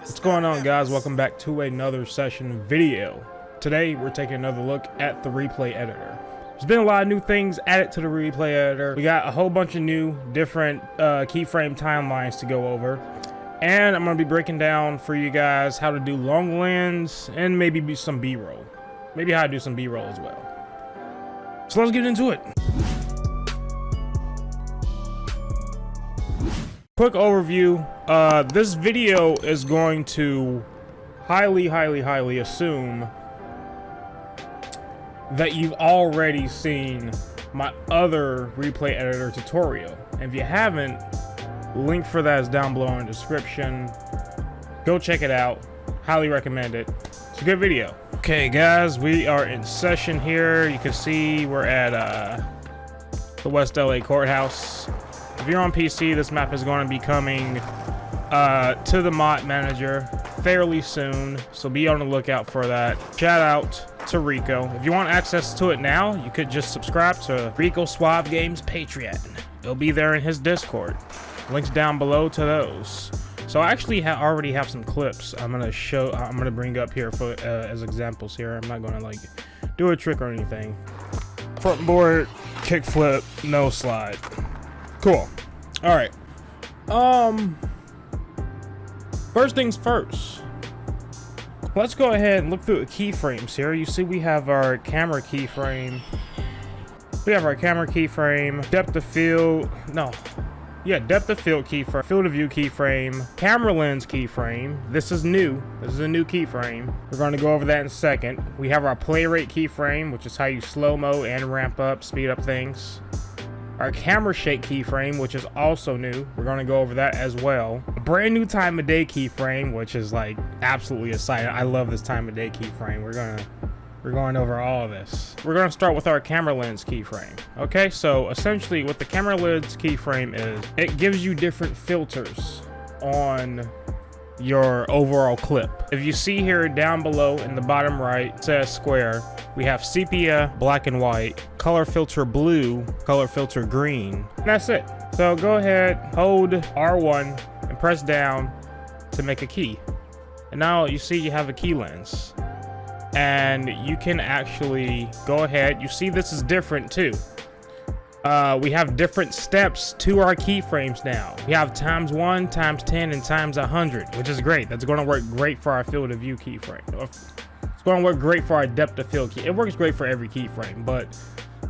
What's going on, guys? Welcome back to another session video. Today we're taking another look at the replay editor. There's been a lot of new things added to the replay editor. We got a whole bunch of new different keyframe timelines to go over, and I'm going to be breaking down for you guys how to do long lens and maybe some b-roll, maybe how to do some b-roll as well. So let's get into it. Quick overview. This video is going to highly assume that you've already seen my other replay editor tutorial. And if you haven't, link for that is down below in the description. Go check it out. Highly recommend it. It's a good video. Okay, guys, we are in session here. You can see we're at the West LA Courthouse. If you're on PC, this map is going to be coming to the mod manager fairly soon, so be on the lookout for that. Shout out to Rico. If you want access to it now, you could just subscribe to Rico Suave Games Patreon. It'll be there in his Discord. Links down below to those. So I actually already have some clips I'm gonna bring up here for as examples here. I'm not gonna like do a trick or anything. Front board, kickflip, no slide. Cool. All right. First things first. Let's go ahead and look through the keyframes here. You see we have our camera keyframe. We have our camera keyframe, depth of field. Depth of field keyframe, field of view keyframe, camera lens keyframe. This is new. This is a new keyframe. We're going to go over that in a second. We have our play rate keyframe, which is how you slow-mo and ramp up, speed up things. Our camera shake keyframe, which is also new. We're going to go over that as well. A brand new time of day keyframe, which is like absolutely a sight. I love this time of day keyframe. We're going over all of this. We're going to start with our camera lens keyframe. Okay, so essentially what the camera lens keyframe is, it gives you different filters on your overall clip. If you see here down below in the bottom right, it says square. We have sepia, black and white, color filter blue, color filter green. And that's it. So go ahead, hold R1 and press down to make a key. And now you see you have a key lens. And you can actually go ahead. You see this is different too. We have different steps to our keyframes now. We have ×1, ×10, and ×100, which is great. That's going to work great for our field of view keyframe. It's going to work great for our depth of field key. It works great for every keyframe, but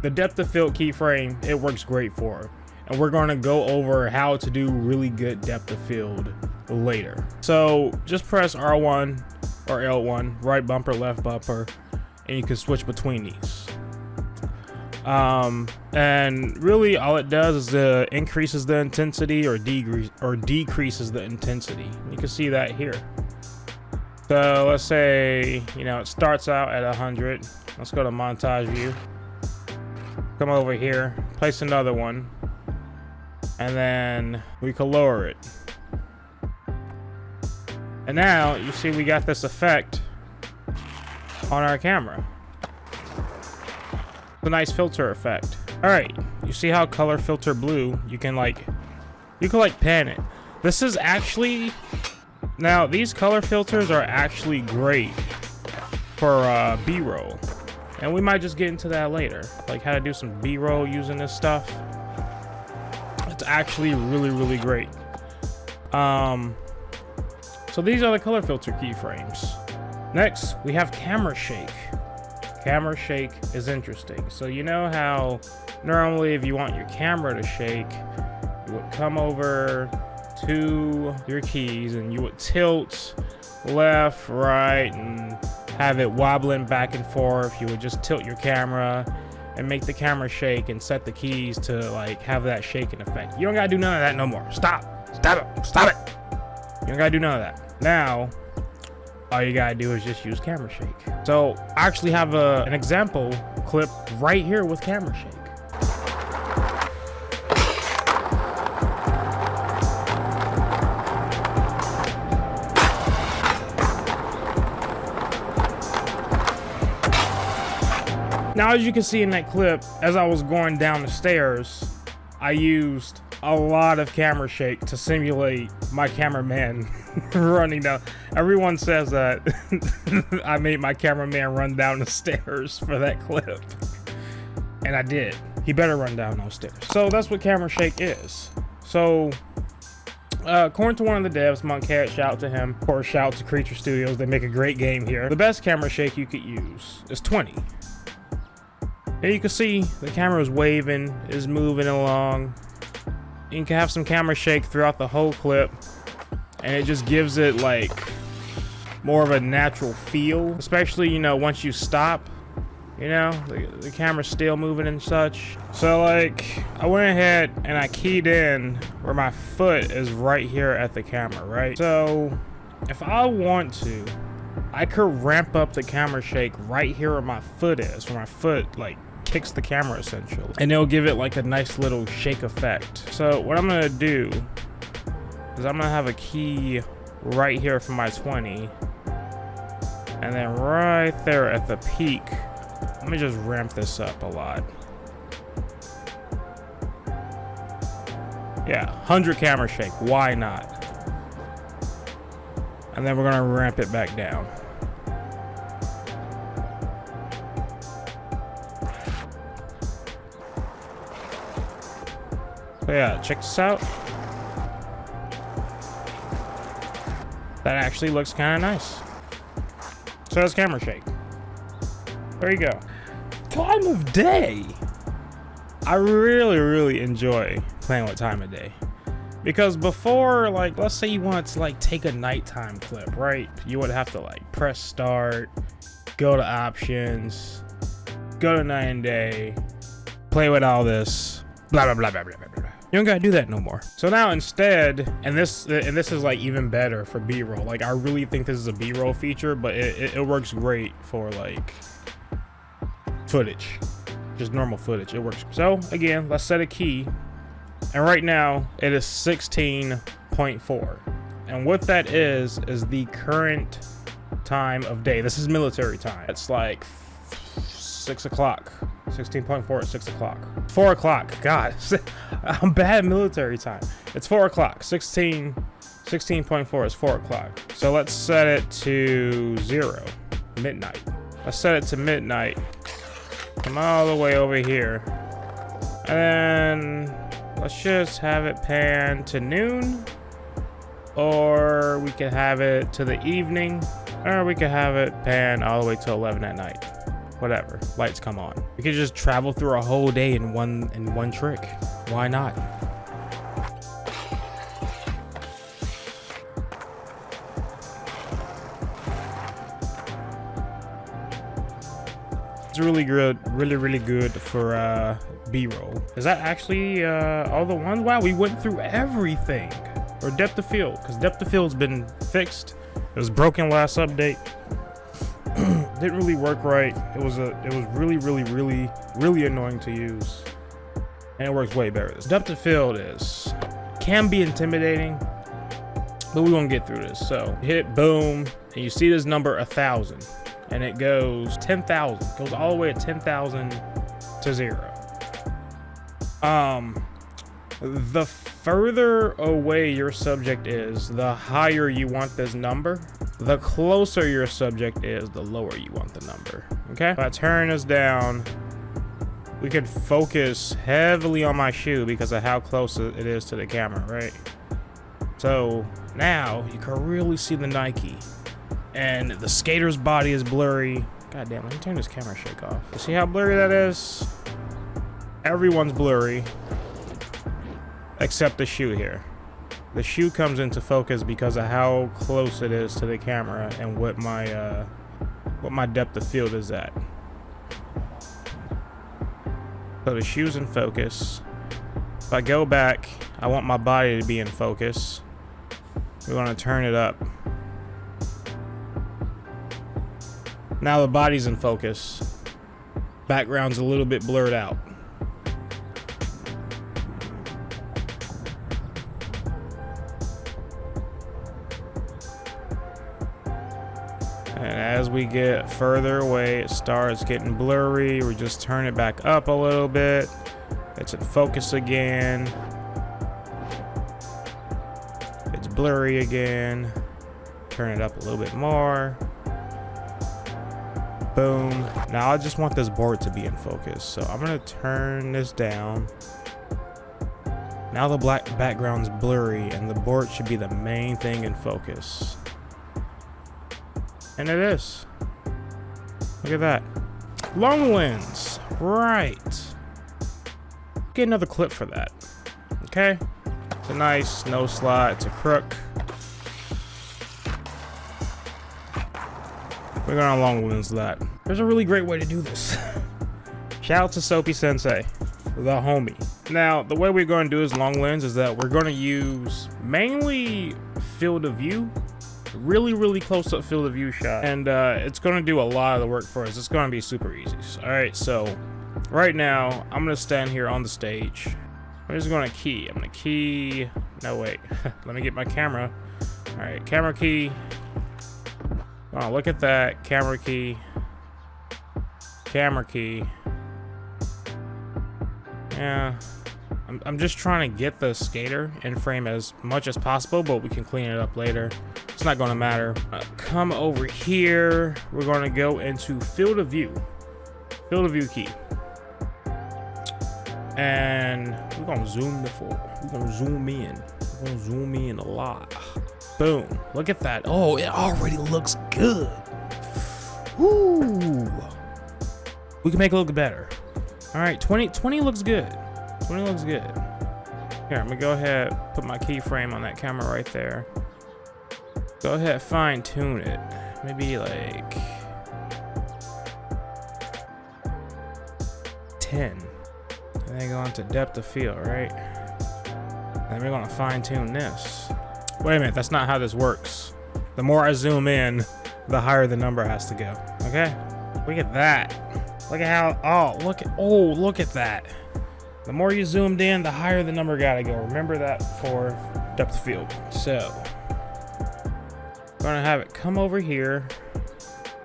the depth of field keyframe, it works great for. And we're going to go over how to do really good depth of field later. So just press R1 or L1, right bumper, left bumper, and you can switch between these. And really all it does is increases the intensity or decreases the intensity. You can see that here. So let's say, it starts out at 100. Let's go to montage view. Come over here, place another one, and then we can lower it. And now you see we got this effect on our camera. It's a nice filter effect. All right, you see how color filter blue, you can pan it. This is actually, now these color filters are actually great for b-roll, and we might just get into that later, like how to do some b-roll using this stuff. It's actually really great. So these are the color filter keyframes. Next, we have camera shake. Camera shake is interesting. So you know how normally if you want your camera to shake, you would come over to your keys and you would tilt left, right, and have it wobbling back and forth. You would just tilt your camera and make the camera shake and set the keys to like have that shaking effect. You don't gotta do none of that no more. Stop it. You don't gotta do none of that. Now, all you gotta do is just use camera shake. So I actually have an example clip right here with camera shake. Now, as you can see in that clip, as I was going down the stairs, I used a lot of camera shake to simulate my cameraman running down. Everyone says that I made my cameraman run down the stairs for that clip. And I did. He better run down those stairs. So that's what camera shake is. So according to one of the devs, Monkhead, shout out to him, or shout out to Creature Studios, they make a great game here. The best camera shake you could use is 20. And you can see the camera is waving, is moving along. You can have some camera shake throughout the whole clip, and it just gives it like more of a natural feel, especially, you know, once you stop, you know, the camera's still moving and such. So like, I went ahead and I keyed in where my foot is right here at the camera, right? So if I want to, I could ramp up the camera shake right here where my foot is, where my foot like kicks the camera essentially, and it'll give it like a nice little shake effect. So what I'm gonna do is I'm gonna have a key right here for my 20, and then right there at the peak, let me just ramp this up a lot. Yeah, 100 camera shake, why not? And then we're gonna ramp it back down. So yeah, check this out. That actually looks kind of nice. So that's camera shake. There you go. Time of day. I really enjoy playing with time of day, because before, like, let's say you want to like take a nighttime clip, right? You would have to like press start, go to options, go to night and day, play with all this, blah blah blah blah blah blah blah. You don't gotta do that no more. So now instead, and this is like even better for B-roll. Like, I really think this is a B-roll feature, but it works great for like footage, just normal footage. It works. So again, let's set a key, and right now it is 16.4, and what that is the current time of day. This is military time. It's like 6 o'clock. 16.4 at 6 o'clock. 4 o'clock. God, I'm bad at military time. It's 4 o'clock. 16.4 is 4 o'clock. So let's set it to 0, midnight. Let's set it to midnight. Come all the way over here. And then let's just have it pan to noon. Or we could have it to the evening. Or we could have it pan all the way to 11 at night. Whatever, lights come on. We could just travel through a whole day in one trick. Why not? It's really good, really good for B-roll. Is that actually all the ones? Wow, we went through everything. Or depth of field, because depth of field's been fixed. It was broken last update. Didn't really work right. It was really annoying to use, and it works way better. This depth of field can be intimidating, but we're gonna get through this. So hit boom, and you see this number 1,000, and it goes 10,000. Goes all the way at 10,000 to 0. The further away your subject is, the higher you want this number. The closer your subject is, the lower you want the number. Okay? If I turn this down, we could focus heavily on my shoe because of how close it is to the camera, right? So now you can really see the Nike, and the skater's body is blurry. God damn, let me turn this camera shake off. You see how blurry that is? Everyone's blurry except the shoe here. The shoe comes into focus because of how close it is to the camera and what my depth of field is at. So the shoe's in focus. If I go back, I want my body to be in focus. We want to turn it up. Now the body's in focus. Background's a little bit blurred out. And as we get further away, it starts getting blurry. We just turn it back up a little bit. It's in focus again. blurry again. Turn it up a little bit more. Boom. Now I just want this board to be in focus, so I'm gonna turn this down. Now the black background's blurry and the board should be the main thing in focus. And it is. Look at that. Long lens. Right. Get another clip for that. Okay. It's a nice no slot. It's a crook. We're gonna long lens that. There's a really great way to do this. Shout out to Soapy Sensei, the homie. Now, the way we're going to do is long lens is that we're going to use mainly field of view, really close up field of view shot, and it's going to do a lot of the work for us. It's going to be super easy. All right, so right now I'm going to stand here on the stage. I'm just going to key. I'm going to key. No, wait. Let me get my camera. All right, camera key. Oh, look at that. Camera key. Camera key. Yeah. I'm just trying to get the skater in frame as much as possible, but we can clean it up later. It's not going to matter. Come over here. We're going to go into field of view. Field of view key. And we're going to zoom the full. We're going to zoom in. We're going to zoom in a lot. Boom. Look at that. Oh, it already looks good. Ooh. We can make it look better. All right, 20 looks good. 20 looks good. Here, I'm gonna go ahead, put my keyframe on that camera right there. Go ahead, fine tune it. Maybe like 10. And then go into depth of field, right? And we're gonna fine tune this. Wait a minute, that's not how this works. The more I zoom in, the higher the number has to go. Okay? Look at that. Look at how, look at that. The more you zoomed in, the higher the number gotta go. Remember that for depth of field. So, we're gonna have it come over here.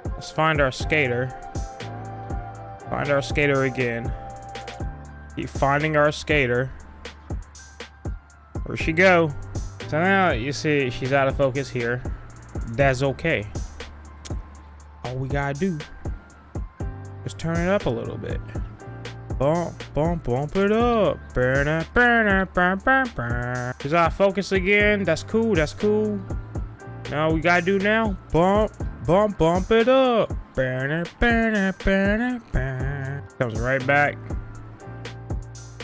Let's find our skater. Find our skater again. Keep finding our skater. Where'd she go? So now you see she's out of focus here. That's okay. All we gotta do is turn it up a little bit. Bump it up. She's out of focus again. That's cool. Now we gotta do now. Bump it up. Comes right back.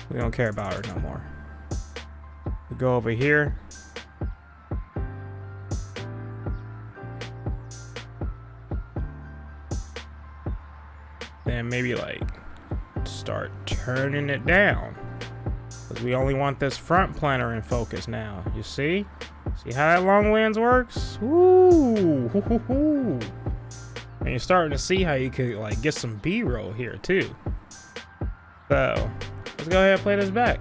We don't care about her no more. We go over here. Then maybe like start turning it down, because we only want this front planner in focus now. You see how that long lens works? Ooh. And you're starting to see how you could like get some B-roll here too. So let's go ahead and play this back.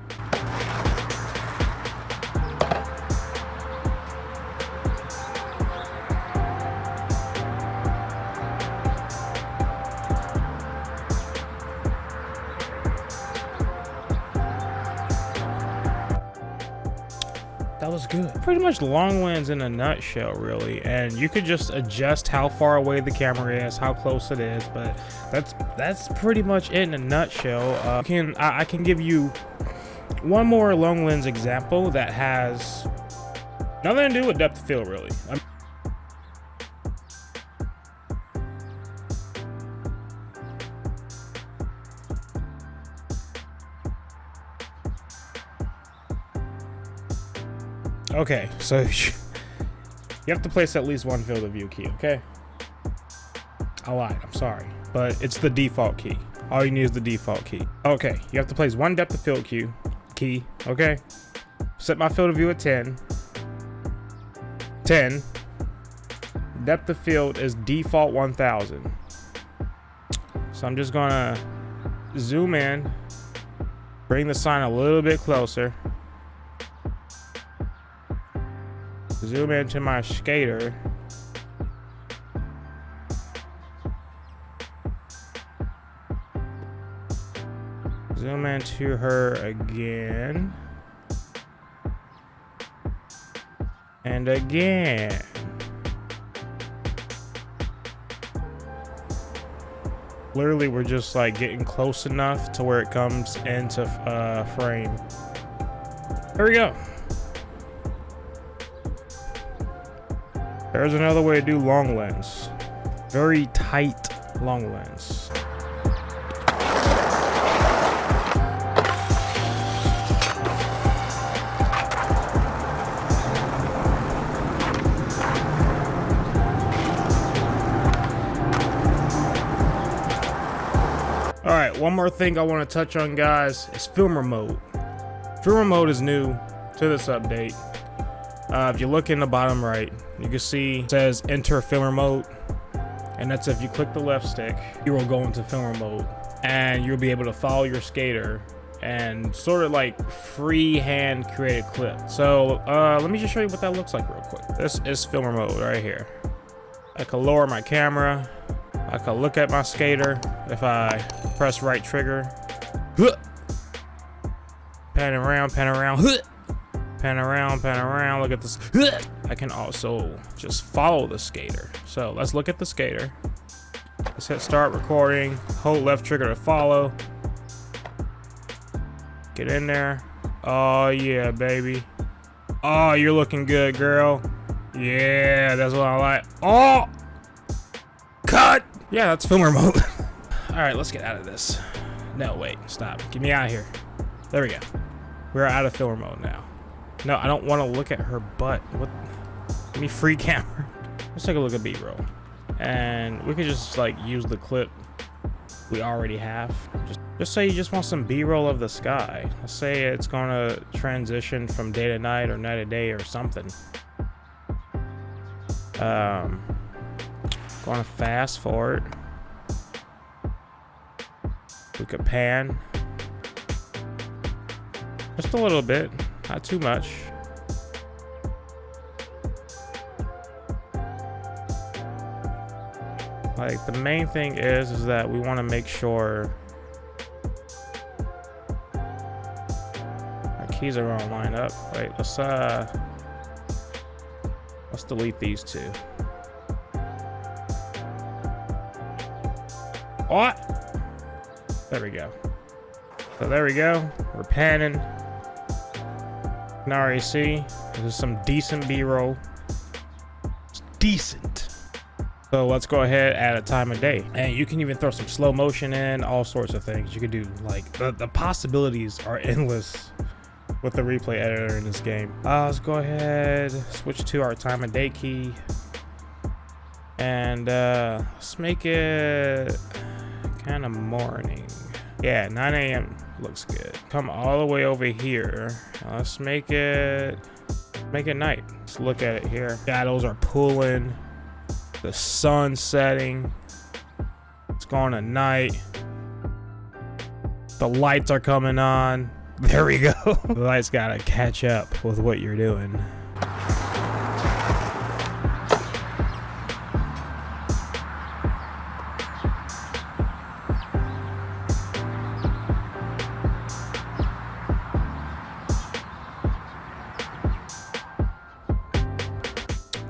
That was good. Pretty much long lens in a nutshell, really. And you could just adjust how far away the camera is, how close it is, but that's pretty much it in a nutshell. I can give you one more long lens example that has nothing to do with depth of field, really. Okay, so you have to place at least one field of view key, okay? I lied, I'm sorry. But it's the default key. All you need is the default key. Okay, you have to place one depth of field key, okay? Set my field of view at 10. 10. Depth of field is default 1000. So I'm just gonna zoom in, bring the sign a little bit closer. Zoom into my skater. Zoom into her again. And again. Literally, we're just like getting close enough to where it comes into frame. There we go. There's another way to do long lens. Very tight long lens. All right, one more thing I want to touch on, guys, is filmer mode. Filmer mode is new to this update. If you look in the bottom right, you can see it says enter filmer mode, and that's if you click the left stick, you will go into filmer mode, and you'll be able to follow your skater and sort of like freehand create a clip. So let me just show you what that looks like real quick. This is filmer mode right here. I can lower my camera. I can look at my skater if I press right trigger. Pan around, pan around, pan around, pan around. Look at this. I can also just follow the skater. So let's look at the skater. Let's hit start recording. Hold left trigger to follow. Get in there. Oh yeah, baby. Oh, you're looking good, girl. Yeah, that's what I like. Oh, cut. Yeah, that's filmer mode. All right, let's get out of this. No, wait, stop. Get me out of here. There we go. We're out of filmer mode now. No, I don't want to look at her butt. What? Give me free camera. Let's take a look at B-roll. And we could just like use the clip we already have. Just say you just want some B-roll of the sky. Let's say it's gonna transition from day to night or night to day or something. Gonna fast forward. We could pan. Just a little bit, not too much. Like the main thing is that we want to make sure our keys are all lined up. Wait, let's delete these two. What? There we go. So there we go. We're panning. You can already see there's some decent B-roll. It's decent. So let's go ahead, add a time of day. And you can even throw some slow motion in, all sorts of things you could do. Like the possibilities are endless with the replay editor in this game. Let's go ahead, switch to our time of day key. And let's make it kind of morning. Yeah, 9 a.m. looks good. Come all the way over here. Let's make it night. Let's look at it here. Shadows are pulling. The sun setting. It's going to night. The lights are coming on. There we go. The lights gotta catch up with what you're doing.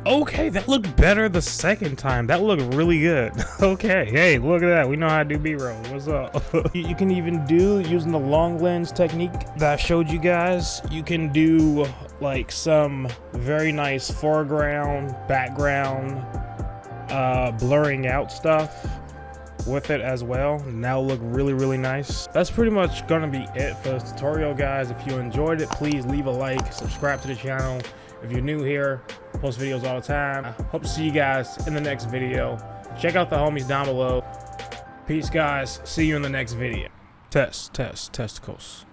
Okay, that looked better the second time. That looked really good. Okay, hey, look at that. We know how to do B-roll. What's up? You can even do, using the long lens technique that I showed you guys, you can do like some very nice foreground, background, blurring out stuff with it as well. And that'll look really, really nice. That's pretty much gonna be it for this tutorial, guys. If you enjoyed it, please leave a like, subscribe to the channel. If you're new here, post videos all the time. I hope to see you guys in the next video. Check out the homies down below. Peace, guys. See you in the next video. Testicles.